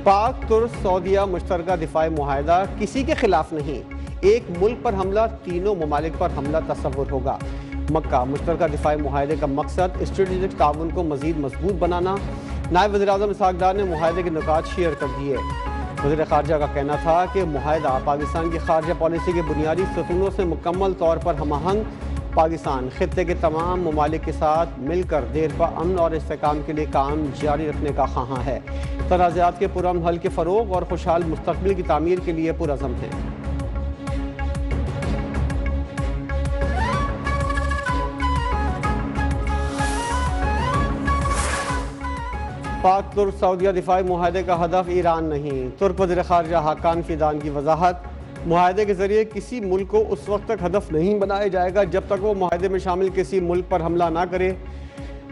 पाक तुर्क सऊदीया मुश्तरका दिफाई मुआहदा किसी के खिलाफ नहीं, एक मुल्क पर हमला तीनों ममालिक पर हमला तस्वुर होगा। मक्का मुश्तरका दिफाई मुआहदे का मकसद स्ट्रेटेजिक ताउन को मजीद मजबूत बनाना। नायब वज़ीर-ए-आज़म इसहाक डार ने मुआहदे के नुकात शेयर कर दिए। वज़ीर ख़ारजा का कहना था कि मुआहदा पाकिस्तान की खारजा पॉलिसी के बुनियादी सतूनों से मुकम्मल तौर पर हमआहंग। पाकिस्तान खित्ते के तमाम ममालिक के साथ मिलकर देरपा अमन और इस्तेहकाम के लिए काम जारी रखने का ख़्वाहां है। तनाज़ात के पुरअमन हल के फ़रोग़ और खुशहाल मुस्तक़बिल की तामीर के लिए पुरअज़म है। पाक तुर्क सऊदीया दिफाई मुआहदे का हदफ ईरान नहीं। तुर्क वज़ीर ख़ारजा हाकान फ़िदान की वजाहत। मुआहदे के ज़रिए किसी मुल्क को उस वक्त तक हदफ नहीं बनाया जाएगा जब तक वो मुआहदे में शामिल किसी मुल्क पर हमला ना करे।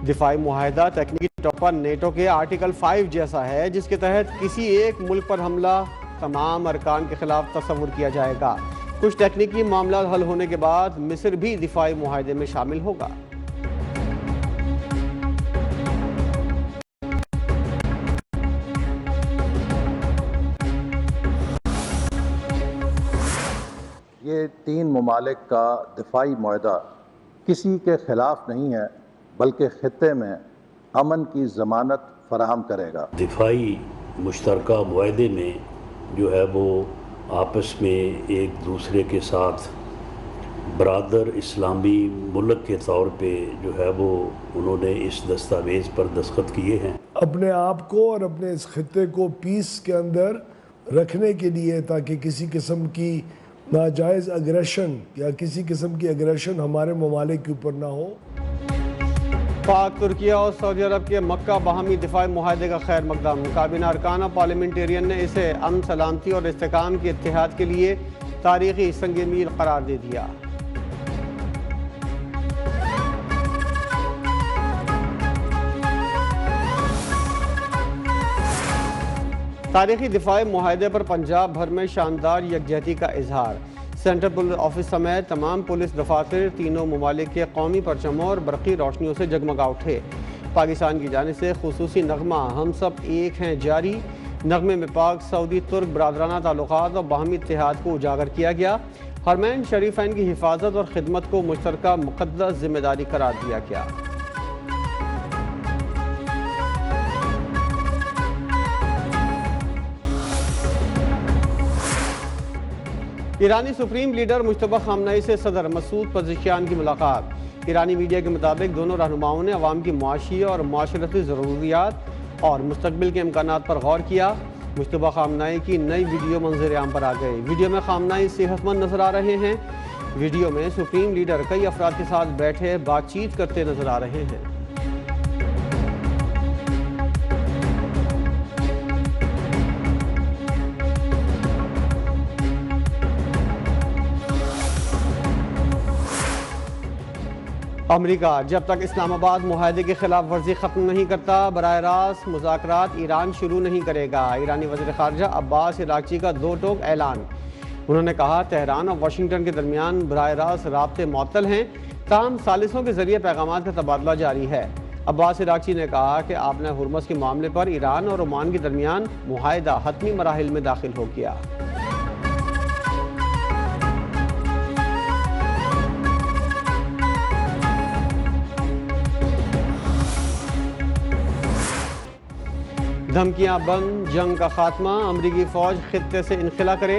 दिफाई मुआहदा तकनीकी तौर पर नेटो के आर्टिकल 5 जैसा है, जिसके तहत किसी एक मुल्क पर हमला तमाम अरकान के खिलाफ तस्वुर किया जाएगा। कुछ तकनीकी मामला हल होने के बाद मिस्र भी दिफाई मुआहदे में शामिल होगा। ये तीन ममालिक का दिफाई मुआहदा किसी के ख़िलाफ़ नहीं है, बल्कि ख़ित्ते में अमन की ज़मानत फराहम करेगा। दिफाई मुश्तरका मुआहदे में जो है वो आपस में एक दूसरे के साथ बरादर इस्लामी मुल्क के तौर पे जो है वो उन्होंने इस दस्तावेज़ पर दस्तखत किए हैं। अपने आप को और अपने इस खित्ते को पीस के अंदर रखने के लिए, ताकि किसी किस्म की नाजायज़ अग्रेशन या किसी किस्म की अग्रेशन हमारे ममालिक के ऊपर ना हो। पाक तुर्किया और सऊदी अरब के मक्का बाहमी दिफाई मुआहदे का खैर मकदम। काबीना अरकान और पार्लियामेंटेरियन ने इसे अमन सलामती और इस्तेहकाम के इत्तेहाद के लिए तारीखी संग मील करार दे दिया। तारीखी दिफाई मुआहदे पर पंजाब भर में शानदार यकजहती का इजहार। सेंट्रल पुलिस ऑफिस समेत तमाम पुलिस दफातर तीनों ममालिक के कौमी परचमों और बरक़ी रोशनियों से जगमगा उठे। पाकिस्तान की जानिब से खुसूसी नगमा हम सब एक हैं जारी। नगमे में पाक सऊदी तुर्क बरादराना ताल्लुकात और बाहमी इत्तेहाद को उजागर किया गया। हरमैन शरीफैन की हिफाजत और खिदमत को मुश्तरका मुक़द्दस जिम्मेदारी करार दिया गया। ईरानी सुप्रीम लीडर मुश्तबा खामनेई से सदर मसूद पज़ेशियान की मुलाकात। ईरानी मीडिया के मुताबिक दोनों रहनुमाओं ने अवाम की मुआशी और माशरती ज़रूरियात और मुस्तक़बिल के इम्कानात पर गौर किया। मुश्तबा खामनेई की नई वीडियो मंजर आम पर आ गई। वीडियो में खामनेई सेहतमंद नजर आ रहे हैं। वीडियो में सुप्रीम लीडर कई अफराद के साथ बैठे बातचीत करते नजर आ रहे हैं। अमेरिका जब तक इस्लामाबाद मुआहदे की खिलाफ वर्जी ख़त्म नहीं करता, बराह रास्त मुज़ाकरात ईरान शुरू नहीं करेगा। ईरानी वज़ीर ख़ारजा अब्बास इराक़ची का दो टोक ऐलान। उन्होंने कहा तेहरान और वाशिंगटन के दरमियान बराह रास्त राब्ते मुअत्तल हैं, ताहम सालिसों के ज़रिए पैगामात का तबादला जारी है। अब्बास इराक़ची ने कहा कि आपने हुर्मुज़ के मामले पर ईरान और ओमान के दरमियान मुआहदा हतमी मराहिल में दाखिल हो गया। धमकियां बंद, जंग का खात्मा, अमरीकी फ़ौज खित्ते से इनखला करे।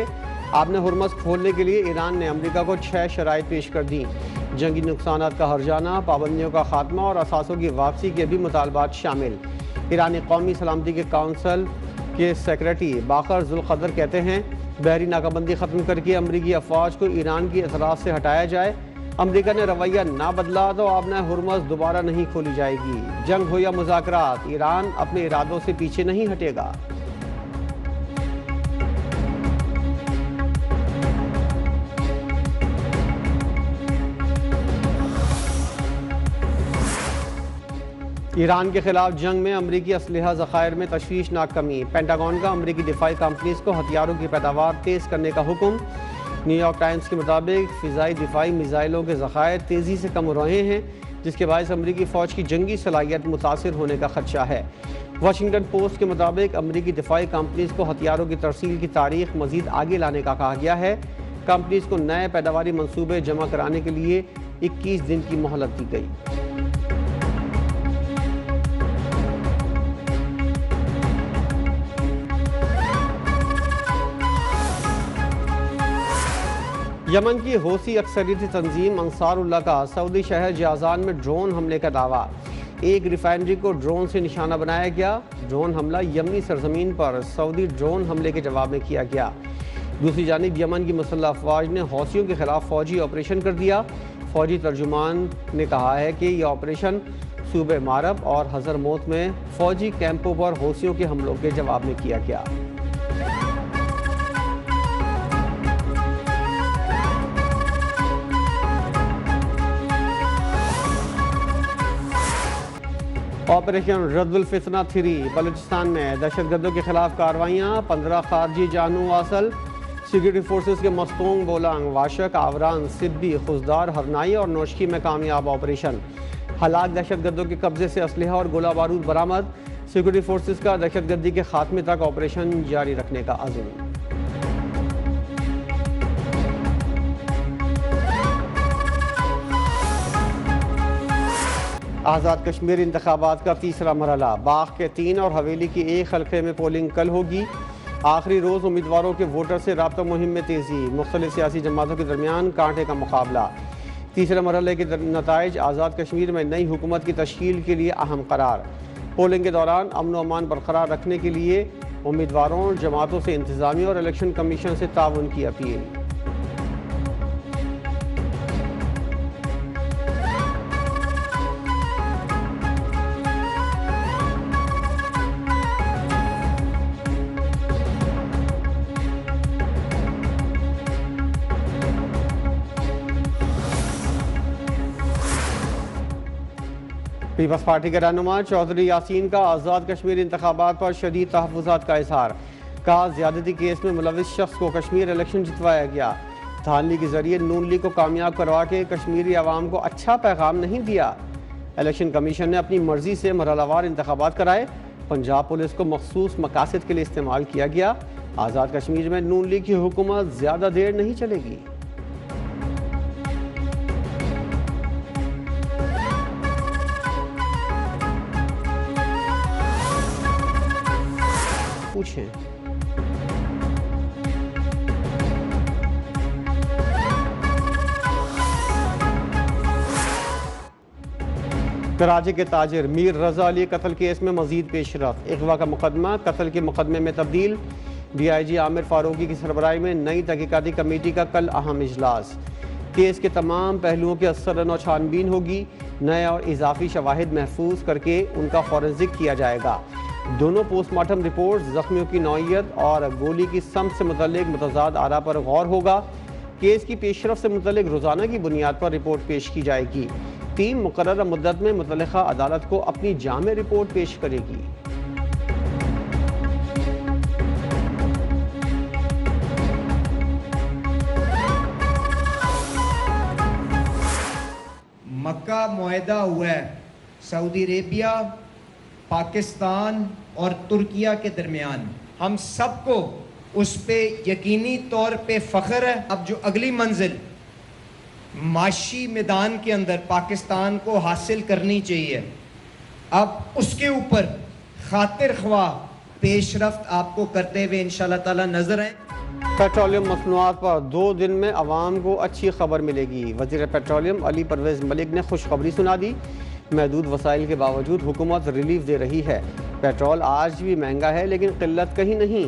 आपने हुर्मुज़ खोलने के लिए ईरान ने अमरीका को 6 शराइत पेश कर दी। जंगी नुकसानात का हर्जाना, पाबंदियों का खात्मा और असासों की वापसी के भी मुतालबात शामिल। ईरानी कौमी सलामती के काउंसिल के सेक्रेटरी बाकर जुल्क़दर कहते हैं बहरी नाकाबंदी ख़त्म करके अमरीकी अफवाज को ईरान की एतराज़ से हटाया जाए। अमरीका ने रवैया ना बदला तो आपने हुर्मुज़ दोबारा नहीं खोली जाएगी। जंग हो या मुज़ाकरात, ईरान अपने इरादों से पीछे नहीं हटेगा। ईरान के खिलाफ जंग में अमरीकी असलहा ज़खायर में तशवीशनाक कमी। पेंटागन का अमरीकी दिफाई कंपनीज को हथियारों की पैदावार तेज़ करने का हुक्म। न्यूयॉर्क टाइम्स के मुताबिक फ़िज़ाई दिफाई मिसाइलों के ज़खायर तेज़ी से कम हो रहे हैं। जिसके बायस अमरीकी फ़ौज की जंगी सलाहियत मुतासिर होने का खदशा है। वाशिंगटन पोस्ट के मुताबिक अमरीकी दिफाई कंपनीज को हथियारों की तरसील की तारीख मजीद आगे लाने का कहा गया है। कंपनीज को नए पैदावारी मंसूबे जमा कराने के लिए 21 दिन की मोहलत दी गई। यमन की हौसी अक्सरियती तंजीम अंसारुल्लाह का सऊदी शहर जाज़ान में ड्रोन हमले का दावा। एक रिफाइनरी को ड्रोन से निशाना बनाया गया। ड्रोन हमला यमनी सरजमीन पर सऊदी ड्रोन हमले के जवाब में किया गया। दूसरी जानिब यमन की मुसल्लह अफवाज ने हौसियों के खिलाफ फौजी ऑपरेशन कर दिया। फौजी तर्जुमान ने कहा है कि यह ऑपरेशन सूबे मारब और हज़रमौत में फौजी कैंपों पर हौसियों के हमलों के जवाब में किया गया। ऑपरेशन रद्दुल फितना 3 बलूचिस्तान में दहशतगर्दों के खिलाफ कार्रवाइयाँ। 15 खारजी जानू वासल। सिक्योरिटी फोर्सेस के मस्तूंग, बोलांग, वाशक, आवरान, सिब्बी, खुजदार, हरनाई और नौशकी में कामयाब ऑपरेशन। हलाक दहशतगर्दों के कब्जे से असलहा और गोला बारूद बरामद। सिक्योरिटी फोर्सेस का दहशतगर्दी के खात्मे तक ऑपरेशन जारी रखने का अज़्म। आज़ाद कश्मीर इंतखाबात का तीसरा मरहला। बाग के 3 और हवेली की 1 हल्के में पोलिंग कल होगी। आखिरी रोज़ उम्मीदवारों के वोटर से राब्ता मुहिम में तेज़ी। मुख्तलिफ सियासी जमातों के दरमियान कांटे का मुकाबला। तीसरे मरहले के नताइज आज़ाद कश्मीर में नई हुकूमत की तश्कील के लिए अहम करार। पोलिंग के दौरान अमन व अमान बरकरार रखने के लिए उम्मीदवारों, जमातों से इंतज़ामिया और इलेक्शन कमीशन से ताउन की अपील। पीपल्स पार्टी के रहनुमा चौधरी यासीन का आज़ाद कश्मीर इंतखाबात पर शदीद तहफ़्फ़ुज़ात का इज़हार। कहा ज़्यादती केस में मुलविस शख्स को कश्मीर इलेक्शन जितवाया गया। धानली के जरिए नून लीग को कामयाब करवा के कश्मीरी आवाम को अच्छा पैगाम नहीं दिया। इलेक्शन कमीशन ने अपनी मर्जी से मरहलावार इंतखाबात कराए। पंजाब पुलिस को मखसूस मकासद के लिए इस्तेमाल किया गया। आज़ाद कश्मीर में नून लीग की हुकूमत ज़्यादा देर नहीं चलेगी। पूछें। कराची के ताजिर मीर रजा अली कत्ल केस में मजीद पेशरफ। अगवा का मुकदमा कत्ल के मुकदमे में तब्दील। DIG आमिर फारूकी की सरबराही में नई तहकीकाती कमेटी का कल अहम इजलास। केस के तमाम पहलुओं की असरन छानबीन होगी। नए और इजाफी शवाहिद महफूज करके उनका फॉरेंसिक किया जाएगा। दोनों पोस्टमार्टम रिपोर्ट जख्मियों की नौइयत और गोली की समत से मुतल्लिक मुतज़ाद आरा पर गौर होगा। केस की पेशरफ से मुतल्लिक रोज़ाना की बुनियाद पर रिपोर्ट पेश की जाएगी। टीम मुकर्रर मुद्दत में मुतल्लिका अदालत को अपनी जामे रिपोर्ट पेश करेगी। मक्का मुआहदा हुआ है सऊदी अरेबिया, पाकिस्तान और तुर्किया के दरमियान। हम सबको उस पे यकीनी तौर पे फ़ख्र है। अब जो अगली मंजिल माशी मैदान के अंदर पाकिस्तान को हासिल करनी चाहिए, अब उसके ऊपर खातिर ख्वाह पेशरफ्त आपको करते हुए इंशाअल्लाह ताला नजर आए। पेट्रोलियम मसनूआत पर 2 दिन में अवाम को अच्छी खबर मिलेगी। वज़ीर पेट्रोलियम अली परवेज़ मलिक ने खुशखबरी सुना दी। महदूद वसाइल के बावजूद हुकूमत रिलीफ दे रही है। पेट्रोल आज भी महंगा है लेकिन किल्लत कहीं नहीं।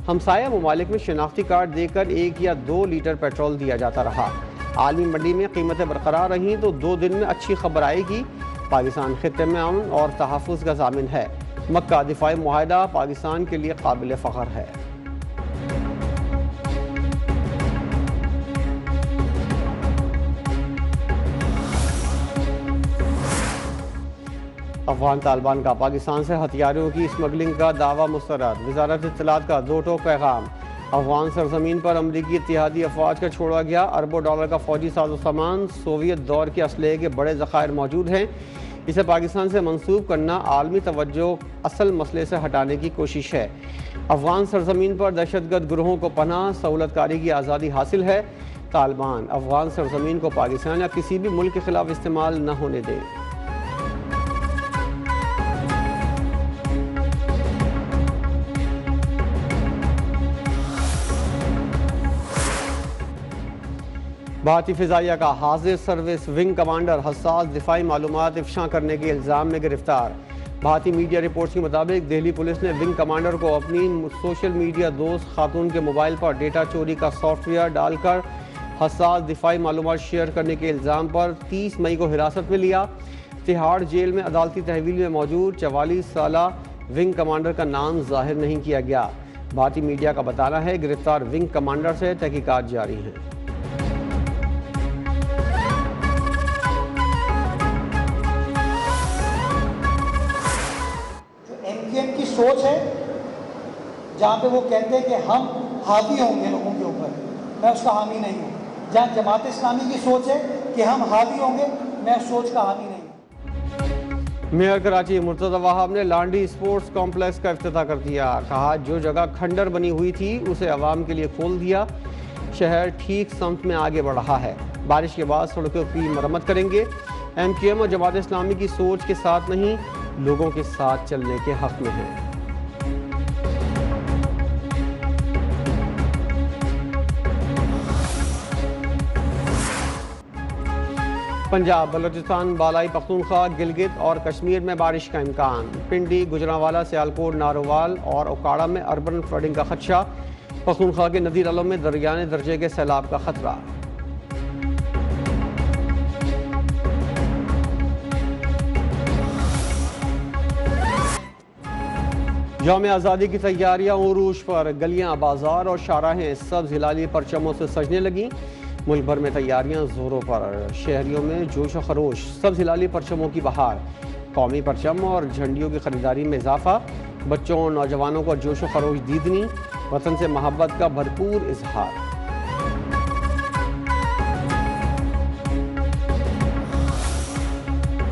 हमसाया ममालिक में शनाख्ती कार्ड देकर 1 या 2 लीटर पेट्रोल दिया जाता रहा। आलमी मंडी में कीमतें बरकरार रहीं तो 2 दिन में अच्छी खबर आएगी। पाकिस्तान खित्ते में अमन और तहफ़्फ़ुज़ का ज़ामिन है। मक्का दिफाई मुआहदा पाकिस्तान के लिए काबिल फ़ख्र है। अफगान तालिबान का पाकिस्तान से हथियारों की स्मगलिंग का दावा मुस्तरद। वज़ारत इत्तलात का दो टोक पैगाम। अफगान सरजमीन पर अमरीकी इत्तेहादी अफवाज का छोड़ा गया अरबों डॉलर का फौजी साजो सामान, सोवियत दौर के असलहे के बड़े ज़खायर मौजूद हैं। इसे पाकिस्तान से मंसूब करना आलमी तवज्जो असल मसले से हटाने की कोशिश है। अफगान सरजमीन पर दहशतगर्द ग्रोहों को पनाह सहूलतकारी की आज़ादी हासिल है। तालिबान अफगान सरजमीन को पाकिस्तान या किसी भी मुल्क के खिलाफ इस्तेमाल न होने दें। भारतीय फ़िज़ाइया का हाजिर सर्विस विंग कमांडर हसास दिफाई मालूमात इफ्शा करने के इल्ज़ाम में गिरफ्तार। भारतीय मीडिया रिपोर्ट्स के मुताबिक दिल्ली पुलिस ने विंग कमांडर को अपनी सोशल मीडिया दोस्त खातून के मोबाइल पर डेटा चोरी का सॉफ्टवेयर डालकर हसास दिफाई मालूमात शेयर करने के इल्ज़ाम पर 30 मई को हिरासत में लिया। तिहाड़ जेल में अदालती तहवील में मौजूद 44 साला विंग कमांडर का नाम जाहिर नहीं किया गया। भारतीय मीडिया का बताना है गिरफ्तार विंग कमांडर से तहकीकात जारी हैं। एमकेएम की सोच है जहाँ पे वो कहते हैं कि हम हावी होंगे लोगों के ऊपर, मैं उसका हामी नहीं हूँ। जहाँ जमात इस्लामी की सोच है कि हम हावी होंगे, मैं उस सोच का हामी नहीं हूँ। मेयर कराची मुर्तज़ा वहाब ने लांडी स्पोर्ट्स कॉम्प्लेक्स का इफ्तिताह कर दिया। कहा जो जगह खंडर बनी हुई थी उसे आवाम के लिए खोल दिया। शहर ठीक समत में आगे बढ़ रहा है। बारिश के बाद सड़कों की मरम्मत करेंगे। एमकेएम और जमात इस्लामी की सोच के साथ नहीं, लोगों के साथ चलने के हक में है। पंजाब, बलूचिस्तान, बालाई पख्तूनख्वा, गिलगित और कश्मीर में बारिश का इम्कान। पिंडी, गुजरांवाला, सियालकोट, नारोवाल और ओकाड़ा में अर्बन फ्लडिंग का खदशा। पख्तूनख्वा के नदीर आलम में दरमियाने दर्जे के सैलाब का खतरा। यौम आज़ादी की तैयारियां उरूज पर। गलियां, बाजार और शाहराहें सब्ज़ हिलाली परचमों से सजने लगीं। मुल्क भर में तैयारियां जोरों पर। शहरियों में जोश व खरोश। सब्ज़ हिलाली परचमों की बहार। कौमी परचम और झंडियों की खरीदारी में इजाफा। बच्चों और नौजवानों को जोश व खरोश दीदनी। वतन से मोहब्बत का भरपूर इजहार।